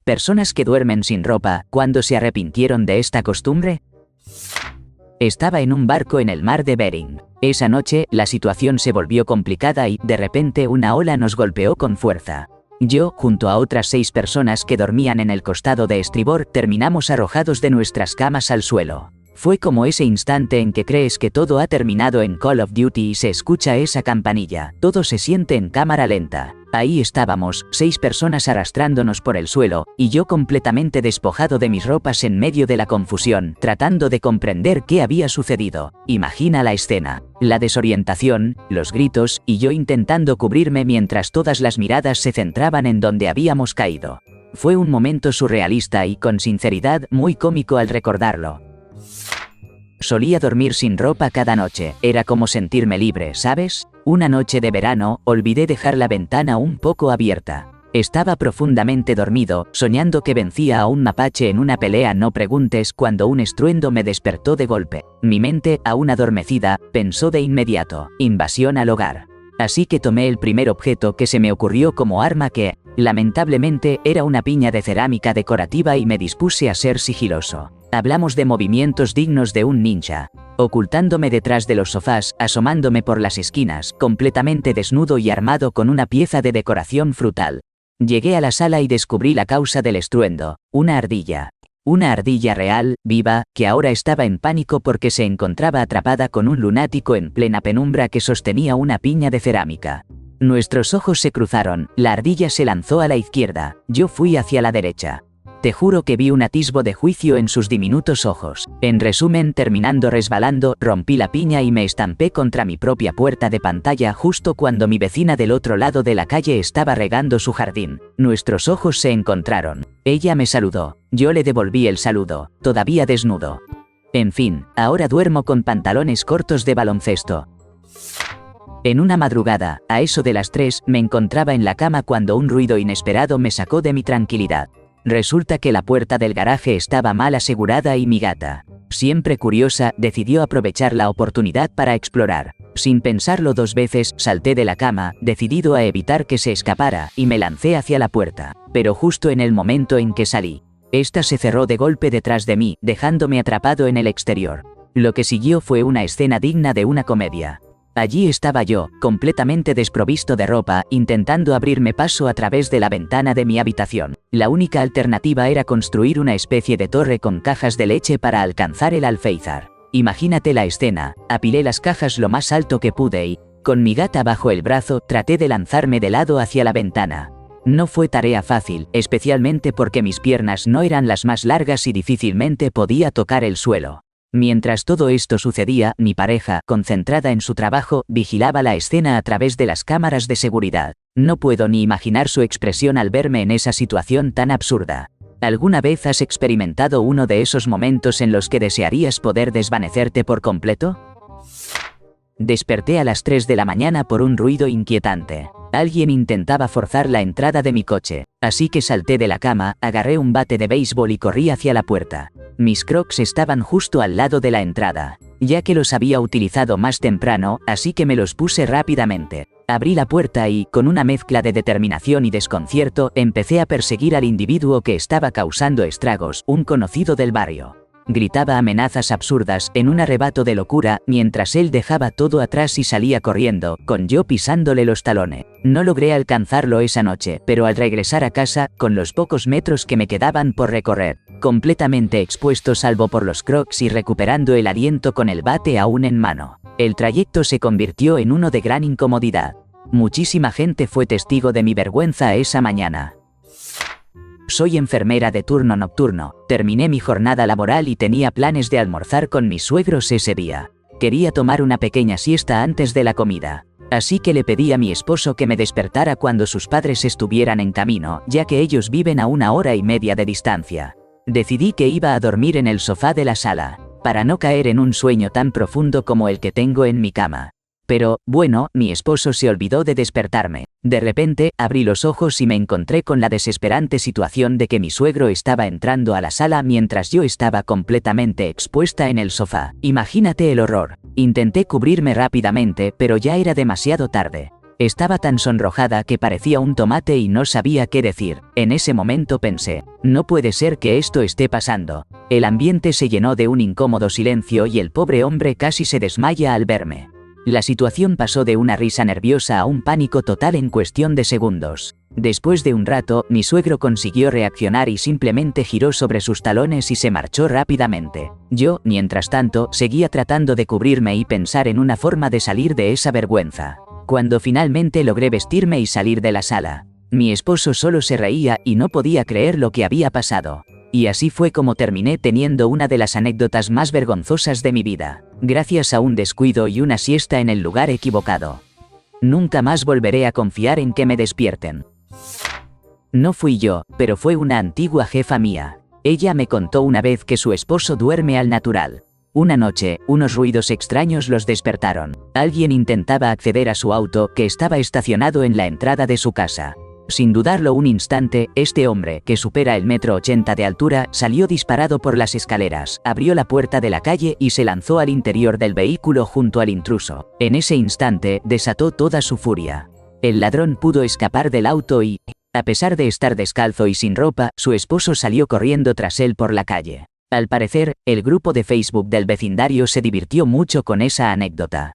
Personas que duermen sin ropa, ¿cuándo se arrepintieron de esta costumbre? Estaba en un barco en el mar de Bering. Esa noche, la situación se volvió complicada y, de repente, una ola nos golpeó con fuerza. Yo, junto a otras 6 personas que dormían en el costado de estribor, terminamos arrojados de nuestras camas al suelo. Fue como ese instante en que crees que todo ha terminado en Call of Duty y se escucha esa campanilla. Todo se siente en cámara lenta. Ahí estábamos, 6 personas arrastrándonos por el suelo, y yo completamente despojado de mis ropas en medio de la confusión, tratando de comprender qué había sucedido. Imagina la escena. La desorientación, los gritos, y yo intentando cubrirme mientras todas las miradas se centraban en donde habíamos caído. Fue un momento surrealista y, con sinceridad, muy cómico al recordarlo. Solía dormir sin ropa cada noche, era como sentirme libre, ¿sabes? Una noche de verano, olvidé dejar la ventana un poco abierta. Estaba profundamente dormido, soñando que vencía a un mapache en una pelea, no preguntes, cuando un estruendo me despertó de golpe. Mi mente, aún adormecida, pensó de inmediato: invasión al hogar. Así que tomé el primer objeto que se me ocurrió como arma, que, lamentablemente, era una piña de cerámica decorativa, y me dispuse a ser sigiloso. Hablamos de movimientos dignos de un ninja. Ocultándome detrás de los sofás, asomándome por las esquinas, completamente desnudo y armado con una pieza de decoración frutal. Llegué a la sala y descubrí la causa del estruendo: una ardilla. Una ardilla real, viva, que ahora estaba en pánico porque se encontraba atrapada con un lunático en plena penumbra que sostenía una piña de cerámica. Nuestros ojos se cruzaron, la ardilla se lanzó a la izquierda, yo fui hacia la derecha. Te juro que vi un atisbo de juicio en sus diminutos ojos. En resumen, terminando resbalando, rompí la piña y me estampé contra mi propia puerta de pantalla justo cuando mi vecina del otro lado de la calle estaba regando su jardín. Nuestros ojos se encontraron. Ella me saludó. Yo le devolví el saludo, todavía desnudo. En fin, ahora duermo con pantalones cortos de baloncesto. En una madrugada, a eso de las 3, me encontraba en la cama cuando un ruido inesperado me sacó de mi tranquilidad. Resulta que la puerta del garaje estaba mal asegurada y mi gata, siempre curiosa, decidió aprovechar la oportunidad para explorar. Sin pensarlo 2 veces, salté de la cama, decidido a evitar que se escapara, y me lancé hacia la puerta. Pero justo en el momento en que salí, esta se cerró de golpe detrás de mí, dejándome atrapado en el exterior. Lo que siguió fue una escena digna de una comedia. Allí estaba yo, completamente desprovisto de ropa, intentando abrirme paso a través de la ventana de mi habitación. La única alternativa era construir una especie de torre con cajas de leche para alcanzar el alféizar. Imagínate la escena: apilé las cajas lo más alto que pude y, con mi gata bajo el brazo, traté de lanzarme de lado hacia la ventana. No fue tarea fácil, especialmente porque mis piernas no eran las más largas y difícilmente podía tocar el suelo. Mientras todo esto sucedía, mi pareja, concentrada en su trabajo, vigilaba la escena a través de las cámaras de seguridad. No puedo ni imaginar su expresión al verme en esa situación tan absurda. ¿Alguna vez has experimentado uno de esos momentos en los que desearías poder desvanecerte por completo? Desperté a las 3 de la mañana por un ruido inquietante. Alguien intentaba forzar la entrada de mi coche, así que salté de la cama, agarré un bate de béisbol y corrí hacia la puerta. Mis Crocs estaban justo al lado de la entrada, ya que los había utilizado más temprano, así que me los puse rápidamente. Abrí la puerta y, con una mezcla de determinación y desconcierto, empecé a perseguir al individuo que estaba causando estragos, un conocido del barrio. Gritaba amenazas absurdas, en un arrebato de locura, mientras él dejaba todo atrás y salía corriendo, con yo pisándole los talones. No logré alcanzarlo esa noche, pero al regresar a casa, con los pocos metros que me quedaban por recorrer, completamente expuesto salvo por los Crocs y recuperando el aliento con el bate aún en mano, el trayecto se convirtió en uno de gran incomodidad. Muchísima gente fue testigo de mi vergüenza esa mañana. Soy enfermera de turno nocturno, terminé mi jornada laboral y tenía planes de almorzar con mis suegros ese día. Quería tomar una pequeña siesta antes de la comida, así que le pedí a mi esposo que me despertara cuando sus padres estuvieran en camino, ya que ellos viven a 1 hora y media de distancia. Decidí que iba a dormir en el sofá de la sala, para no caer en un sueño tan profundo como el que tengo en mi cama. Pero, bueno, mi esposo se olvidó de despertarme. De repente, abrí los ojos y me encontré con la desesperante situación de que mi suegro estaba entrando a la sala mientras yo estaba completamente expuesta en el sofá. Imagínate el horror. Intenté cubrirme rápidamente, pero ya era demasiado tarde. Estaba tan sonrojada que parecía un tomate y no sabía qué decir. En ese momento pensé, no puede ser que esto esté pasando. El ambiente se llenó de un incómodo silencio y el pobre hombre casi se desmaya al verme. La situación pasó de una risa nerviosa a un pánico total en cuestión de segundos. Después de un rato, mi suegro consiguió reaccionar y simplemente giró sobre sus talones y se marchó rápidamente. Yo, mientras tanto, seguía tratando de cubrirme y pensar en una forma de salir de esa vergüenza. Cuando finalmente logré vestirme y salir de la sala, mi esposo solo se reía y no podía creer lo que había pasado. Y así fue como terminé teniendo una de las anécdotas más vergonzosas de mi vida, gracias a un descuido y una siesta en el lugar equivocado. Nunca más volveré a confiar en que me despierten. No fui yo, pero fue una antigua jefa mía. Ella me contó una vez que su esposo duerme al natural. Una noche, unos ruidos extraños los despertaron. Alguien intentaba acceder a su auto, que estaba estacionado en la entrada de su casa. Sin dudarlo un instante, este hombre, que supera el 1,80 m de altura, salió disparado por las escaleras, abrió la puerta de la calle y se lanzó al interior del vehículo junto al intruso. En ese instante, desató toda su furia. El ladrón pudo escapar del auto y, a pesar de estar descalzo y sin ropa, su esposo salió corriendo tras él por la calle. Al parecer, el grupo de Facebook del vecindario se divirtió mucho con esa anécdota.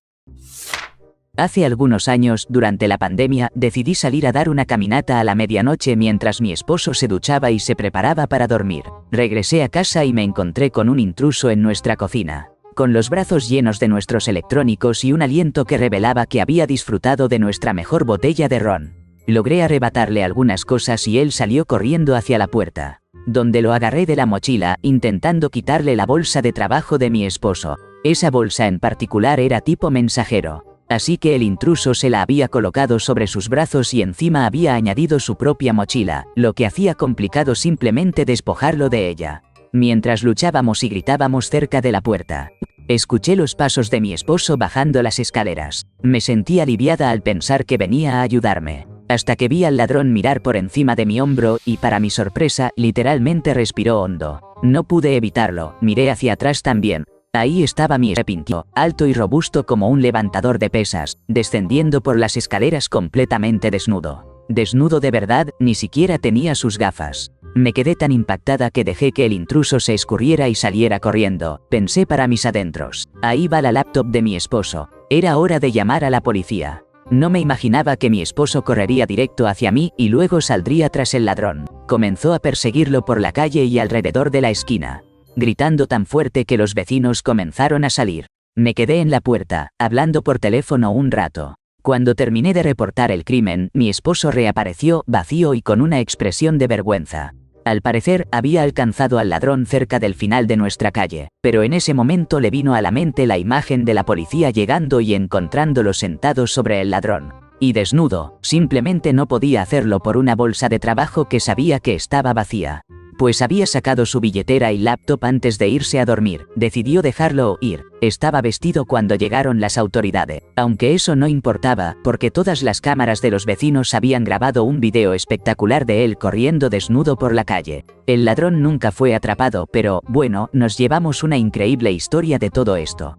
Hace algunos años, durante la pandemia, decidí salir a dar una caminata a la medianoche mientras mi esposo se duchaba y se preparaba para dormir. Regresé a casa y me encontré con un intruso en nuestra cocina, con los brazos llenos de nuestros electrónicos y un aliento que revelaba que había disfrutado de nuestra mejor botella de ron. Logré arrebatarle algunas cosas y él salió corriendo hacia la puerta, donde lo agarré de la mochila, intentando quitarle la bolsa de trabajo de mi esposo. Esa bolsa en particular era tipo mensajero, así que el intruso se la había colocado sobre sus brazos y encima había añadido su propia mochila, lo que hacía complicado simplemente despojarlo de ella. Mientras luchábamos y gritábamos cerca de la puerta, escuché los pasos de mi esposo bajando las escaleras. Me sentí aliviada al pensar que venía a ayudarme, hasta que vi al ladrón mirar por encima de mi hombro y, para mi sorpresa, literalmente respiró hondo. No pude evitarlo, miré hacia atrás también. Ahí estaba mi arrepentido, alto y robusto como un levantador de pesas, descendiendo por las escaleras completamente desnudo. Desnudo de verdad, ni siquiera tenía sus gafas. Me quedé tan impactada que dejé que el intruso se escurriera y saliera corriendo. Pensé para mis adentros, ahí va la laptop de mi esposo. Era hora de llamar a la policía. No me imaginaba que mi esposo correría directo hacia mí y luego saldría tras el ladrón. Comenzó a perseguirlo por la calle y alrededor de la esquina, gritando tan fuerte que los vecinos comenzaron a salir. Me quedé en la puerta, hablando por teléfono un rato. Cuando terminé de reportar el crimen, mi esposo reapareció, vacío y con una expresión de vergüenza. Al parecer, había alcanzado al ladrón cerca del final de nuestra calle, pero en ese momento le vino a la mente la imagen de la policía llegando y encontrándolo sentado sobre el ladrón. Y desnudo, simplemente no podía hacerlo por una bolsa de trabajo que sabía que estaba vacía. Pues había sacado su billetera y laptop antes de irse a dormir. Decidió dejarlo ir. Estaba vestido cuando llegaron las autoridades. Aunque eso no importaba, porque todas las cámaras de los vecinos habían grabado un video espectacular de él corriendo desnudo por la calle. El ladrón nunca fue atrapado, pero, bueno, nos llevamos una increíble historia de todo esto.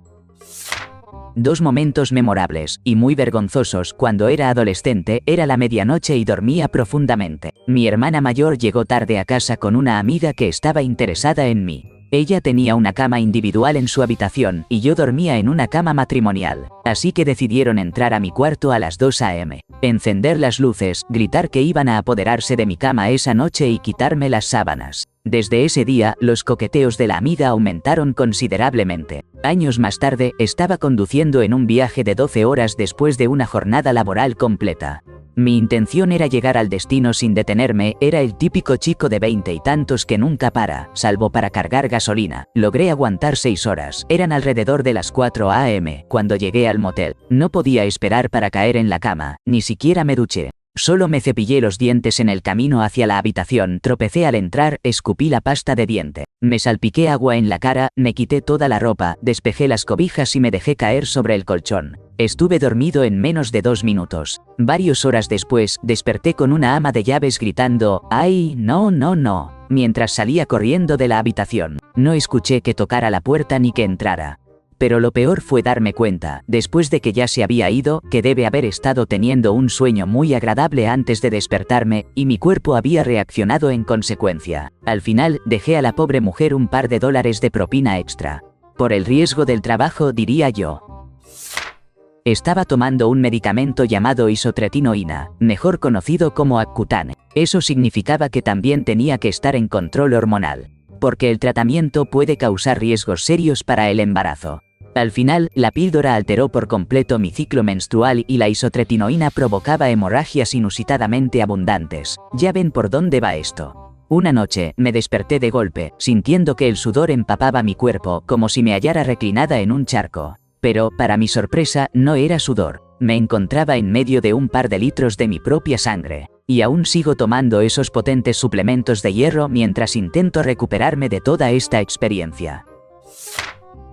Dos momentos memorables, y muy vergonzosos. Cuando era adolescente, era la medianoche y dormía profundamente. Mi hermana mayor llegó tarde a casa con una amiga que estaba interesada en mí. Ella tenía una cama individual en su habitación, y yo dormía en una cama matrimonial. Así que decidieron entrar a mi cuarto a las 2 a.m., encender las luces, gritar que iban a apoderarse de mi cama esa noche y quitarme las sábanas. Desde ese día, los coqueteos de la amiga aumentaron considerablemente. Años más tarde, estaba conduciendo en un viaje de 12 horas después de una jornada laboral completa. Mi intención era llegar al destino sin detenerme. Era el típico chico de 20 y tantos que nunca para, salvo para cargar gasolina. Logré aguantar 6 horas. Eran alrededor de las 4 a.m. cuando llegué al motel. No podía esperar para caer en la cama, ni siquiera me duché. Solo me cepillé los dientes en el camino hacia la habitación, tropecé al entrar, escupí la pasta de diente. Me salpiqué agua en la cara, me quité toda la ropa, despejé las cobijas y me dejé caer sobre el colchón. Estuve dormido en menos de 2 minutos. Varias horas después, desperté con una ama de llaves gritando, ¡ay, no, no, no!, mientras salía corriendo de la habitación. No escuché que tocara la puerta ni que entrara. Pero lo peor fue darme cuenta, después de que ya se había ido, que debe haber estado teniendo un sueño muy agradable antes de despertarme, y mi cuerpo había reaccionado en consecuencia. Al final, dejé a la pobre mujer un par de dólares de propina extra. Por el riesgo del trabajo, diría yo. Estaba tomando un medicamento llamado isotretinoína, mejor conocido como Accutane. Eso significaba que también tenía que estar en control hormonal, porque el tratamiento puede causar riesgos serios para el embarazo. Al final, la píldora alteró por completo mi ciclo menstrual y la isotretinoína provocaba hemorragias inusitadamente abundantes. Ya ven por dónde va esto. Una noche, me desperté de golpe, sintiendo que el sudor empapaba mi cuerpo, como si me hallara reclinada en un charco. Pero, para mi sorpresa, no era sudor. Me encontraba en medio de un par de litros de mi propia sangre. Y aún sigo tomando esos potentes suplementos de hierro mientras intento recuperarme de toda esta experiencia.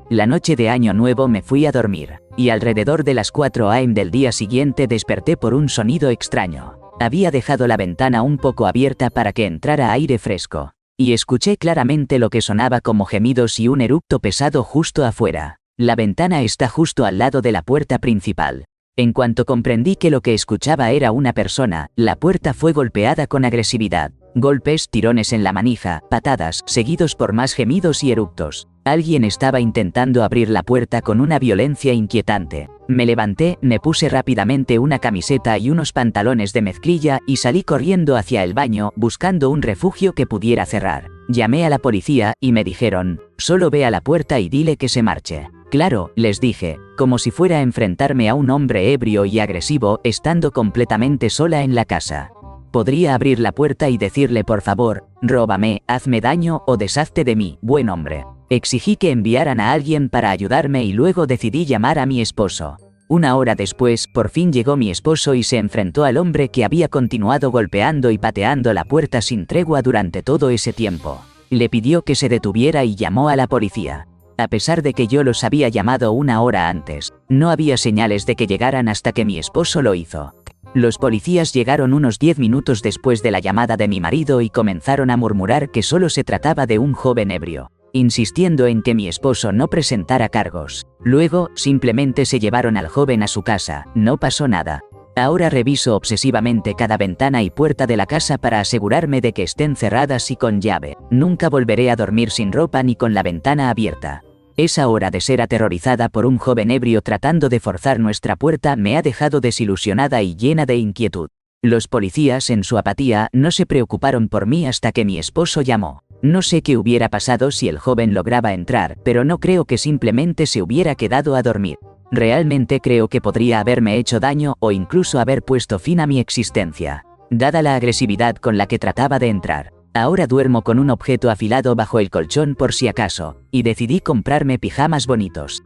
La noche de Año Nuevo me fui a dormir, y alrededor de las 4 AM del día siguiente desperté por un sonido extraño. Había dejado la ventana un poco abierta para que entrara aire fresco, y escuché claramente lo que sonaba como gemidos y un eructo pesado justo afuera. La ventana está justo al lado de la puerta principal. En cuanto comprendí que lo que escuchaba era una persona, la puerta fue golpeada con agresividad. Golpes, tirones en la manija, patadas, seguidos por más gemidos y eructos. Alguien estaba intentando abrir la puerta con una violencia inquietante. Me levanté, me puse rápidamente una camiseta y unos pantalones de mezclilla y salí corriendo hacia el baño, buscando un refugio que pudiera cerrar. Llamé a la policía y me dijeron, solo ve a la puerta y dile que se marche. Claro, les dije, como si fuera a enfrentarme a un hombre ebrio y agresivo, estando completamente sola en la casa. Podría abrir la puerta y decirle por favor, róbame, hazme daño o deshazte de mí, buen hombre. Exigí que enviaran a alguien para ayudarme y luego decidí llamar a mi esposo. Una hora después, por fin llegó mi esposo y se enfrentó al hombre que había continuado golpeando y pateando la puerta sin tregua durante todo ese tiempo. Le pidió que se detuviera y llamó a la policía. A pesar de que yo los había llamado una hora antes, no había señales de que llegaran hasta que mi esposo lo hizo. Los policías llegaron unos 10 minutos después de la llamada de mi marido y comenzaron a murmurar que solo se trataba de un joven ebrio, insistiendo en que mi esposo no presentara cargos. Luego, simplemente se llevaron al joven a su casa, no pasó nada. Ahora reviso obsesivamente cada ventana y puerta de la casa para asegurarme de que estén cerradas y con llave. Nunca volveré a dormir sin ropa ni con la ventana abierta. Esa hora de ser aterrorizada por un joven ebrio tratando de forzar nuestra puerta me ha dejado desilusionada y llena de inquietud. Los policías, en su apatía, no se preocuparon por mí hasta que mi esposo llamó. No sé qué hubiera pasado si el joven lograba entrar, pero no creo que simplemente se hubiera quedado a dormir. Realmente creo que podría haberme hecho daño o incluso haber puesto fin a mi existencia, dada la agresividad con la que trataba de entrar. Ahora duermo con un objeto afilado bajo el colchón por si acaso, y decidí comprarme pijamas bonitos.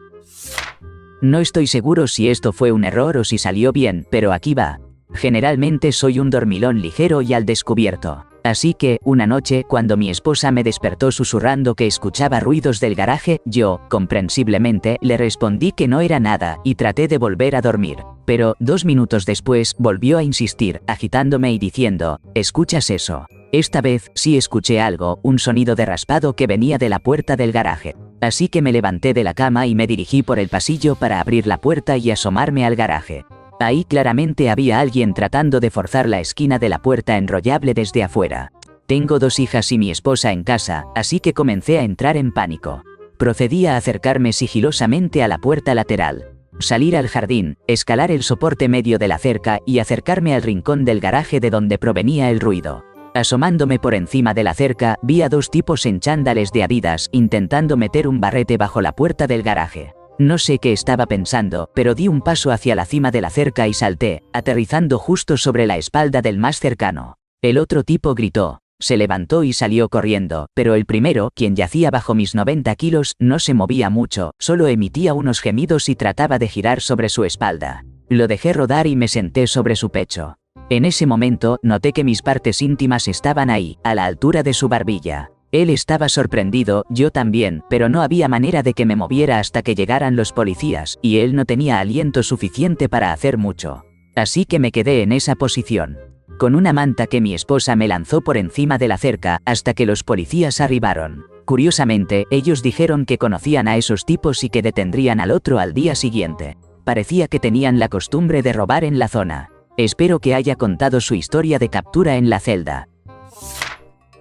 No estoy seguro si esto fue un error o si salió bien, pero aquí va. Generalmente soy un dormilón ligero y al descubierto. Así que, una noche, cuando mi esposa me despertó susurrando que escuchaba ruidos del garaje, yo, comprensiblemente, le respondí que no era nada y traté de volver a dormir. Pero, 2 minutos después, volvió a insistir, agitándome y diciendo, ¿escuchas eso? Esta vez, sí escuché algo, un sonido de raspado que venía de la puerta del garaje. Así que me levanté de la cama y me dirigí por el pasillo para abrir la puerta y asomarme al garaje. Ahí claramente había alguien tratando de forzar la esquina de la puerta enrollable desde afuera. Tengo 2 hijas y mi esposa en casa, así que comencé a entrar en pánico. Procedí a acercarme sigilosamente a la puerta lateral, salir al jardín, escalar el soporte medio de la cerca y acercarme al rincón del garaje de donde provenía el ruido. Asomándome por encima de la cerca, vi a 2 tipos en chándales de Adidas intentando meter un barrete bajo la puerta del garaje. No sé qué estaba pensando, pero di un paso hacia la cima de la cerca y salté, aterrizando justo sobre la espalda del más cercano. El otro tipo gritó, se levantó y salió corriendo, pero el primero, quien yacía bajo mis 90 kilos, no se movía mucho, solo emitía unos gemidos y trataba de girar sobre su espalda. Lo dejé rodar y me senté sobre su pecho. En ese momento, noté que mis partes íntimas estaban ahí, a la altura de su barbilla. Él estaba sorprendido, yo también, pero no había manera de que me moviera hasta que llegaran los policías, y él no tenía aliento suficiente para hacer mucho. Así que me quedé en esa posición, con una manta que mi esposa me lanzó por encima de la cerca, hasta que los policías arribaron. Curiosamente, ellos dijeron que conocían a esos tipos y que detendrían al otro al día siguiente. Parecía que tenían la costumbre de robar en la zona. Espero que haya contado su historia de captura en la celda.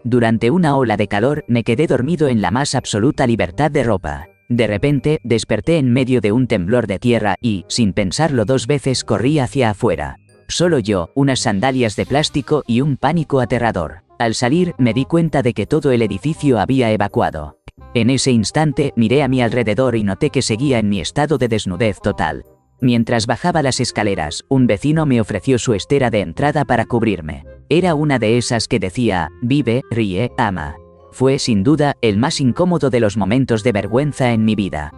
Durante una ola de calor, me quedé dormido en la más absoluta libertad de ropa. De repente, desperté en medio de un temblor de tierra y, sin pensarlo dos veces, corrí hacia afuera. Solo yo, unas sandalias de plástico y un pánico aterrador. Al salir, me di cuenta de que todo el edificio había evacuado. En ese instante, miré a mi alrededor y noté que seguía en mi estado de desnudez total. Mientras bajaba las escaleras, un vecino me ofreció su estera de entrada para cubrirme. Era una de esas que decía, vive, ríe, ama. Fue, sin duda, el más incómodo de los momentos de vergüenza en mi vida.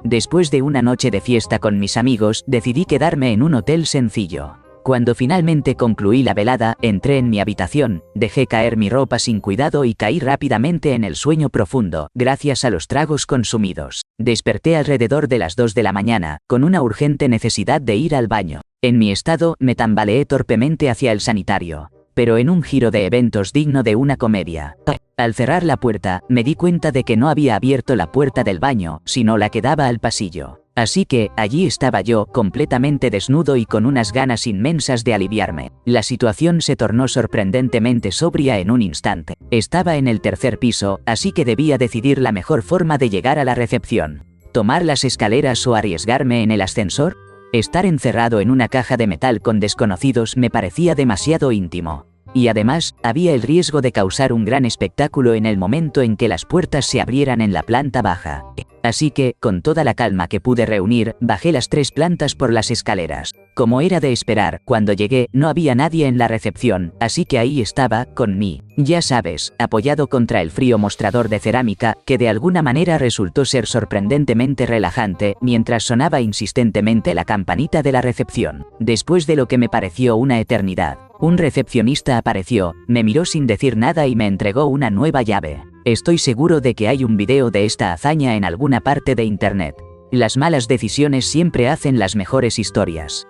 Después de una noche de fiesta con mis amigos, decidí quedarme en un hotel sencillo. Cuando finalmente concluí la velada, entré en mi habitación, dejé caer mi ropa sin cuidado y caí rápidamente en el sueño profundo, gracias a los tragos consumidos. Desperté alrededor de las 2 de la mañana, con una urgente necesidad de ir al baño. En mi estado, me tambaleé torpemente hacia el sanitario, pero en un giro de eventos digno de una comedia. Al cerrar la puerta, me di cuenta de que no había abierto la puerta del baño, sino la que daba al pasillo. Así que, allí estaba yo, completamente desnudo y con unas ganas inmensas de aliviarme. La situación se tornó sorprendentemente sobria en un instante. Estaba en el tercer piso, así que debía decidir la mejor forma de llegar a la recepción. ¿Tomar las escaleras o arriesgarme en el ascensor? Estar encerrado en una caja de metal con desconocidos me parecía demasiado íntimo. Y además, había el riesgo de causar un gran espectáculo en el momento en que las puertas se abrieran en la planta baja. Así que, con toda la calma que pude reunir, bajé las 3 plantas por las escaleras. Como era de esperar, cuando llegué, no había nadie en la recepción, así que ahí estaba, con mí. Ya sabes, apoyado contra el frío mostrador de cerámica, que de alguna manera resultó ser sorprendentemente relajante, mientras sonaba insistentemente la campanita de la recepción. Después de lo que me pareció una eternidad, un recepcionista apareció, me miró sin decir nada y me entregó una nueva llave. Estoy seguro de que hay un video de esta hazaña en alguna parte de internet. Las malas decisiones siempre hacen las mejores historias.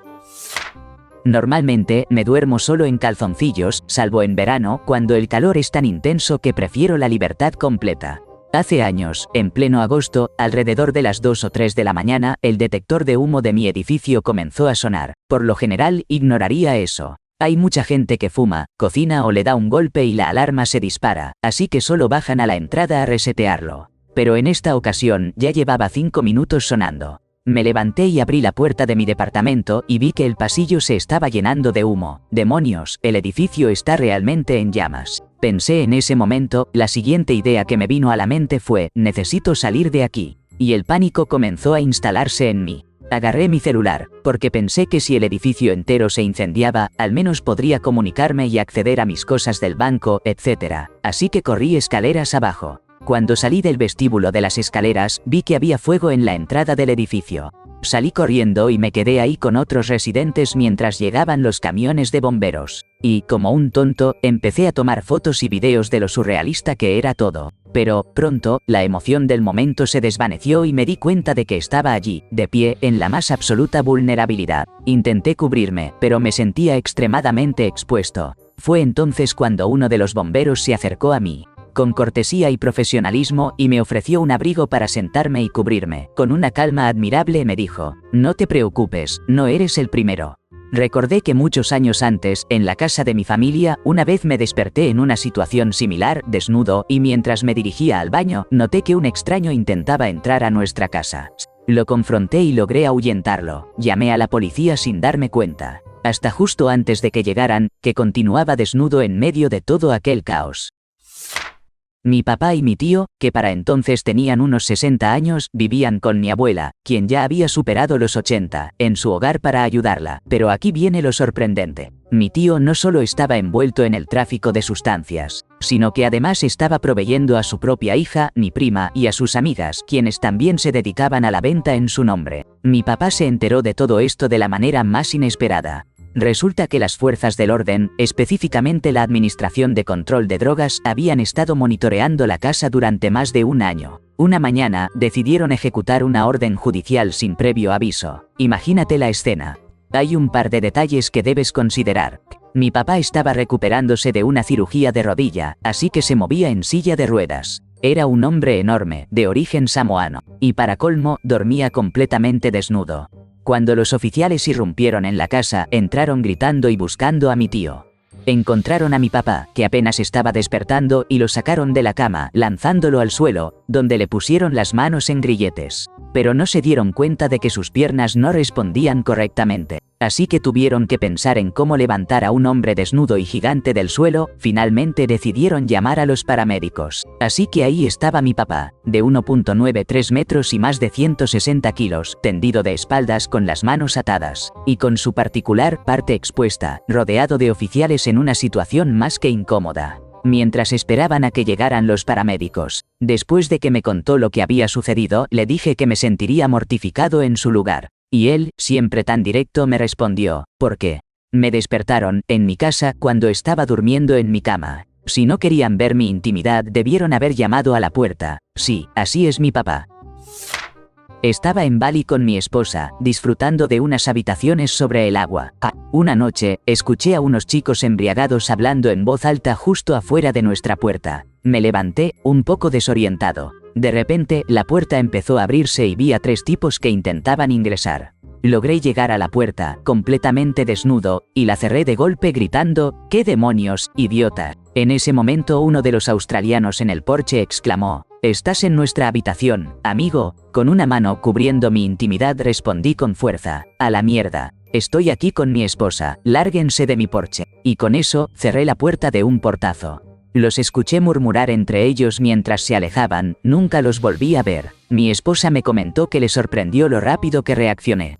Normalmente, me duermo solo en calzoncillos, salvo en verano, cuando el calor es tan intenso que prefiero la libertad completa. Hace años, en pleno agosto, alrededor de las 2 o 3 de la mañana, el detector de humo de mi edificio comenzó a sonar. Por lo general, ignoraría eso. Hay mucha gente que fuma, cocina o le da un golpe y la alarma se dispara, así que solo bajan a la entrada a resetearlo. Pero en esta ocasión ya llevaba 5 minutos sonando. Me levanté y abrí la puerta de mi departamento y vi que el pasillo se estaba llenando de humo. ¡Demonios! El edificio está realmente en llamas. Pensé en ese momento, la siguiente idea que me vino a la mente fue, necesito salir de aquí. Y el pánico comenzó a instalarse en mí. Agarré mi celular, porque pensé que si el edificio entero se incendiaba, al menos podría comunicarme y acceder a mis cosas del banco, etc. Así que corrí escaleras abajo. Cuando salí del vestíbulo de las escaleras, vi que había fuego en la entrada del edificio. Salí corriendo y me quedé ahí con otros residentes mientras llegaban los camiones de bomberos. Y, como un tonto, empecé a tomar fotos y videos de lo surrealista que era todo. Pero, pronto, la emoción del momento se desvaneció y me di cuenta de que estaba allí, de pie, en la más absoluta vulnerabilidad. Intenté cubrirme, pero me sentía extremadamente expuesto. Fue entonces cuando uno de los bomberos se acercó a mí, con cortesía y profesionalismo, y me ofreció un abrigo para sentarme y cubrirme. Con una calma admirable me dijo, no te preocupes, no eres el primero. Recordé que muchos años antes, en la casa de mi familia, una vez me desperté en una situación similar, desnudo, y mientras me dirigía al baño, noté que un extraño intentaba entrar a nuestra casa. Lo confronté y logré ahuyentarlo. Llamé a la policía sin darme cuenta, hasta justo antes de que llegaran, que continuaba desnudo en medio de todo aquel caos. Mi papá y mi tío, que para entonces tenían unos 60 años, vivían con mi abuela, quien ya había superado los 80, en su hogar para ayudarla. Pero aquí viene lo sorprendente. Mi tío no solo estaba envuelto en el tráfico de sustancias, sino que además estaba proveyendo a su propia hija, mi prima, y a sus amigas, quienes también se dedicaban a la venta en su nombre. Mi papá se enteró de todo esto de la manera más inesperada. Resulta que las fuerzas del orden, específicamente la Administración de Control de Drogas, habían estado monitoreando la casa durante más de un año. Una mañana, decidieron ejecutar una orden judicial sin previo aviso. Imagínate la escena. Hay un par de detalles que debes considerar. Mi papá estaba recuperándose de una cirugía de rodilla, así que se movía en silla de ruedas. Era un hombre enorme, de origen samoano, y para colmo, dormía completamente desnudo. Cuando los oficiales irrumpieron en la casa, entraron gritando y buscando a mi tío. Encontraron a mi papá, que apenas estaba despertando, y lo sacaron de la cama, lanzándolo al suelo, donde le pusieron las manos en grilletes. Pero no se dieron cuenta de que sus piernas no respondían correctamente. Así que tuvieron que pensar en cómo levantar a un hombre desnudo y gigante del suelo. Finalmente decidieron llamar a los paramédicos. Así que ahí estaba mi papá, de 1,93 metros y más de 160 kilos, tendido de espaldas con las manos atadas, y con su particular parte expuesta, rodeado de oficiales en una situación más que incómoda. Mientras esperaban a que llegaran los paramédicos, después de que me contó lo que había sucedido, le dije que me sentiría mortificado en su lugar. Y él, siempre tan directo, me respondió: ¿por qué? Me despertaron, en mi casa, cuando estaba durmiendo en mi cama. Si no querían ver mi intimidad, debieron haber llamado a la puerta. Sí, así es mi papá. Estaba en Bali con mi esposa, disfrutando de unas habitaciones sobre el agua. Una noche, escuché a unos chicos embriagados hablando en voz alta justo afuera de nuestra puerta. Me levanté, un poco desorientado. De repente, la puerta empezó a abrirse y vi a 3 tipos que intentaban ingresar. Logré llegar a la puerta, completamente desnudo, y la cerré de golpe gritando: «¡Qué demonios, idiota!». En ese momento uno de los australianos en el porche exclamó: «Estás en nuestra habitación, amigo». Con una mano cubriendo mi intimidad respondí con fuerza: «A la mierda. Estoy aquí con mi esposa, lárguense de mi porche». Y con eso, cerré la puerta de un portazo. Los escuché murmurar entre ellos mientras se alejaban, nunca los volví a ver. Mi esposa me comentó que le sorprendió lo rápido que reaccioné.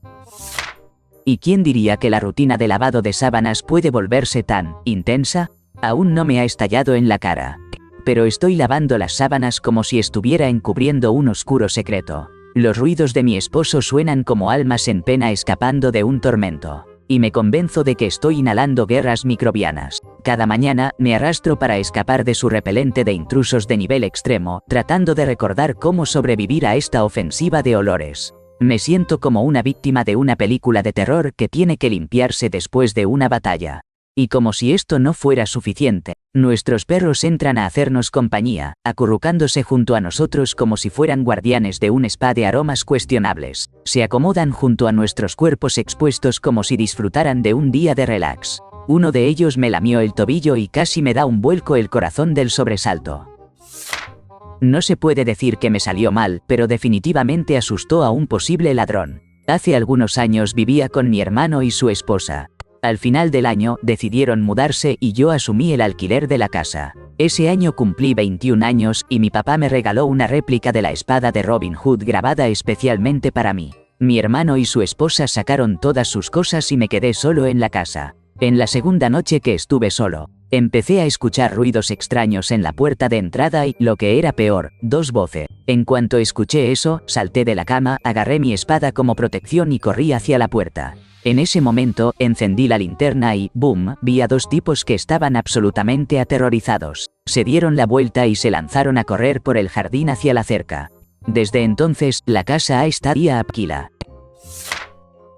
¿Y quién diría que la rutina de lavado de sábanas puede volverse tan intensa? Aún no me ha estallado en la cara. Pero estoy lavando las sábanas como si estuviera encubriendo un oscuro secreto. Los ruidos de mi esposo suenan como almas en pena escapando de un tormento. Y me convenzo de que estoy inhalando guerras microbianas. Cada mañana, me arrastro para escapar de su repelente de intrusos de nivel extremo, tratando de recordar cómo sobrevivir a esta ofensiva de olores. Me siento como una víctima de una película de terror que tiene que limpiarse después de una batalla. Y como si esto no fuera suficiente, nuestros perros entran a hacernos compañía, acurrucándose junto a nosotros como si fueran guardianes de un spa de aromas cuestionables. Se acomodan junto a nuestros cuerpos expuestos como si disfrutaran de un día de relax. Uno de ellos me lamió el tobillo y casi me da un vuelco el corazón del sobresalto. No se puede decir que me salió mal, pero definitivamente asustó a un posible ladrón. Hace algunos años vivía con mi hermano y su esposa. Al final del año, decidieron mudarse y yo asumí el alquiler de la casa. Ese año cumplí 21 años y mi papá me regaló una réplica de la espada de Robin Hood grabada especialmente para mí. Mi hermano y su esposa sacaron todas sus cosas y me quedé solo en la casa. En la segunda noche que estuve solo, empecé a escuchar ruidos extraños en la puerta de entrada y, lo que era peor, 2 voces. En cuanto escuché eso, salté de la cama, agarré mi espada como protección y corrí hacia la puerta. En ese momento, encendí la linterna y, ¡boom!, vi a 2 tipos que estaban absolutamente aterrorizados. Se dieron la vuelta y se lanzaron a correr por el jardín hacia la cerca. Desde entonces, la casa ha estado tranquila.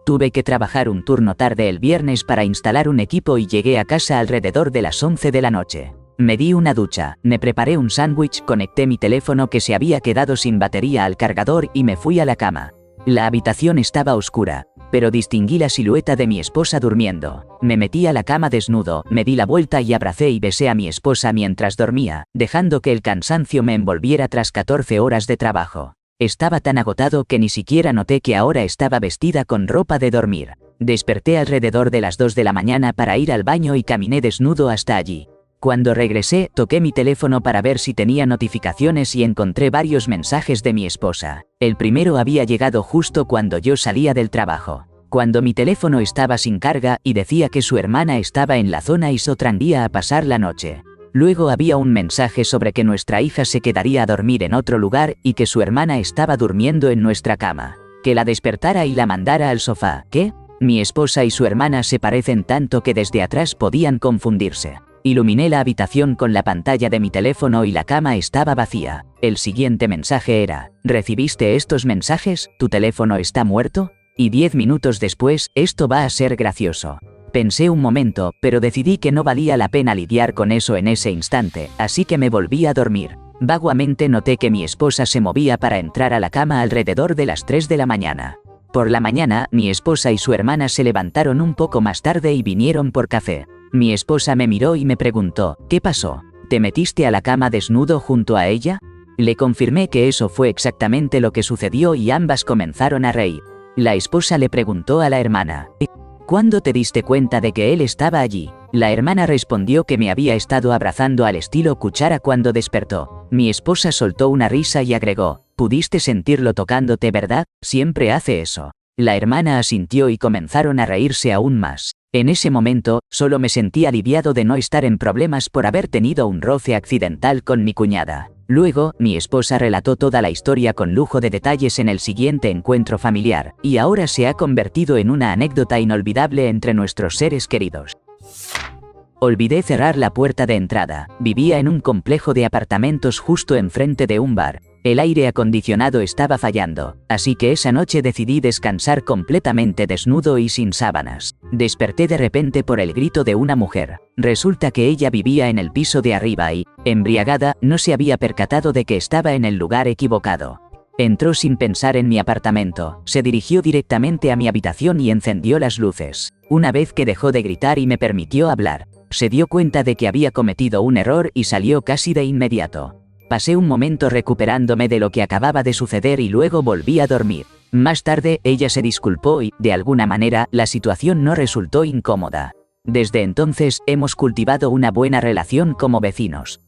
Tuve que trabajar un turno tarde el viernes para instalar un equipo y llegué a casa alrededor de las 11 de la noche. Me di una ducha, me preparé un sándwich, conecté mi teléfono que se había quedado sin batería al cargador y me fui a la cama. La habitación estaba oscura, pero distinguí la silueta de mi esposa durmiendo. Me metí a la cama desnudo, me di la vuelta y abracé y besé a mi esposa mientras dormía, dejando que el cansancio me envolviera tras 14 horas de trabajo. Estaba tan agotado que ni siquiera noté que ahora estaba vestida con ropa de dormir. Desperté alrededor de las 2 de la mañana para ir al baño y caminé desnudo hasta allí. Cuando regresé, toqué mi teléfono para ver si tenía notificaciones y encontré varios mensajes de mi esposa. El primero había llegado justo cuando yo salía del trabajo, cuando mi teléfono estaba sin carga, y decía que su hermana estaba en la zona y iría a pasar la noche. Luego había un mensaje sobre que nuestra hija se quedaría a dormir en otro lugar y que su hermana estaba durmiendo en nuestra cama. Que la despertara y la mandara al sofá. ¿Qué? Mi esposa y su hermana se parecen tanto que desde atrás podían confundirse. Iluminé la habitación con la pantalla de mi teléfono y la cama estaba vacía. El siguiente mensaje era: ¿recibiste estos mensajes? ¿Tu teléfono está muerto? Y 10 minutos después: esto va a ser gracioso. Pensé un momento, pero decidí que no valía la pena lidiar con eso en ese instante, así que me volví a dormir. Vagamente noté que mi esposa se movía para entrar a la cama alrededor de las 3 de la mañana. Por la mañana, mi esposa y su hermana se levantaron un poco más tarde y vinieron por café. Mi esposa me miró y me preguntó, ¿qué pasó? ¿Te metiste a la cama desnudo junto a ella? Le confirmé que eso fue exactamente lo que sucedió y ambas comenzaron a reír. La esposa le preguntó a la hermana, ¿cuándo te diste cuenta de que él estaba allí? La hermana respondió que me había estado abrazando al estilo cuchara cuando despertó. Mi esposa soltó una risa y agregó, ¿pudiste sentirlo tocándote, verdad? Siempre hace eso. La hermana asintió y comenzaron a reírse aún más. En ese momento, solo me sentí aliviado de no estar en problemas por haber tenido un roce accidental con mi cuñada. Luego, mi esposa relató toda la historia con lujo de detalles en el siguiente encuentro familiar, y ahora se ha convertido en una anécdota inolvidable entre nuestros seres queridos. Olvidé cerrar la puerta de entrada. Vivía en un complejo de apartamentos justo enfrente de un bar. El aire acondicionado estaba fallando, así que esa noche decidí descansar completamente desnudo y sin sábanas. Desperté de repente por el grito de una mujer. Resulta que ella vivía en el piso de arriba y, embriagada, no se había percatado de que estaba en el lugar equivocado. Entró sin pensar en mi apartamento, se dirigió directamente a mi habitación y encendió las luces. Una vez que dejó de gritar y me permitió hablar, se dio cuenta de que había cometido un error y salió casi de inmediato. Pasé un momento recuperándome de lo que acababa de suceder y luego volví a dormir. Más tarde, ella se disculpó y, de alguna manera, la situación no resultó incómoda. Desde entonces, hemos cultivado una buena relación como vecinos.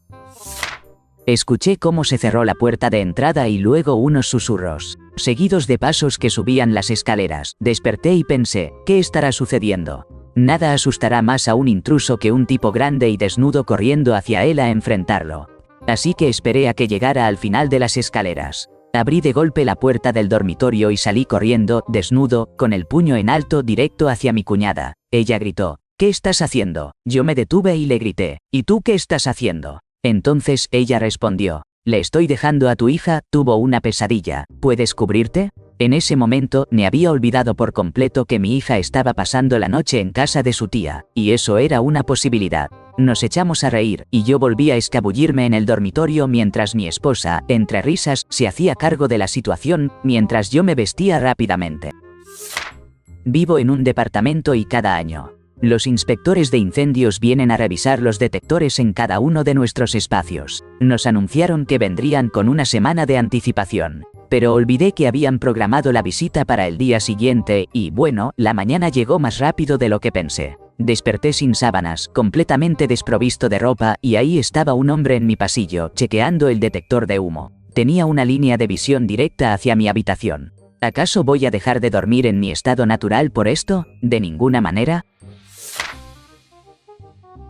Escuché cómo se cerró la puerta de entrada y luego unos susurros, seguidos de pasos que subían las escaleras. Desperté y pensé, ¿qué estará sucediendo? Nada asustará más a un intruso que un tipo grande y desnudo corriendo hacia él a enfrentarlo. Así que esperé a que llegara al final de las escaleras. Abrí de golpe la puerta del dormitorio y salí corriendo, desnudo, con el puño en alto directo hacia mi cuñada. Ella gritó, ¿qué estás haciendo? Yo me detuve y le grité, ¿y tú qué estás haciendo? Entonces ella respondió, le estoy dejando a tu hija, tuvo una pesadilla, ¿puedes cubrirte? En ese momento, me había olvidado por completo que mi hija estaba pasando la noche en casa de su tía, y eso era una posibilidad. Nos echamos a reír, y yo volví a escabullirme en el dormitorio mientras mi esposa, entre risas, se hacía cargo de la situación, mientras yo me vestía rápidamente. Vivo en un departamento y cada año, los inspectores de incendios vienen a revisar los detectores en cada uno de nuestros espacios. Nos anunciaron que vendrían con una semana de anticipación, pero olvidé que habían programado la visita para el día siguiente y, bueno, la mañana llegó más rápido de lo que pensé. Desperté sin sábanas, completamente desprovisto de ropa, y ahí estaba un hombre en mi pasillo, chequeando el detector de humo. Tenía una línea de visión directa hacia mi habitación. ¿Acaso voy a dejar de dormir en mi estado natural por esto? De ninguna manera.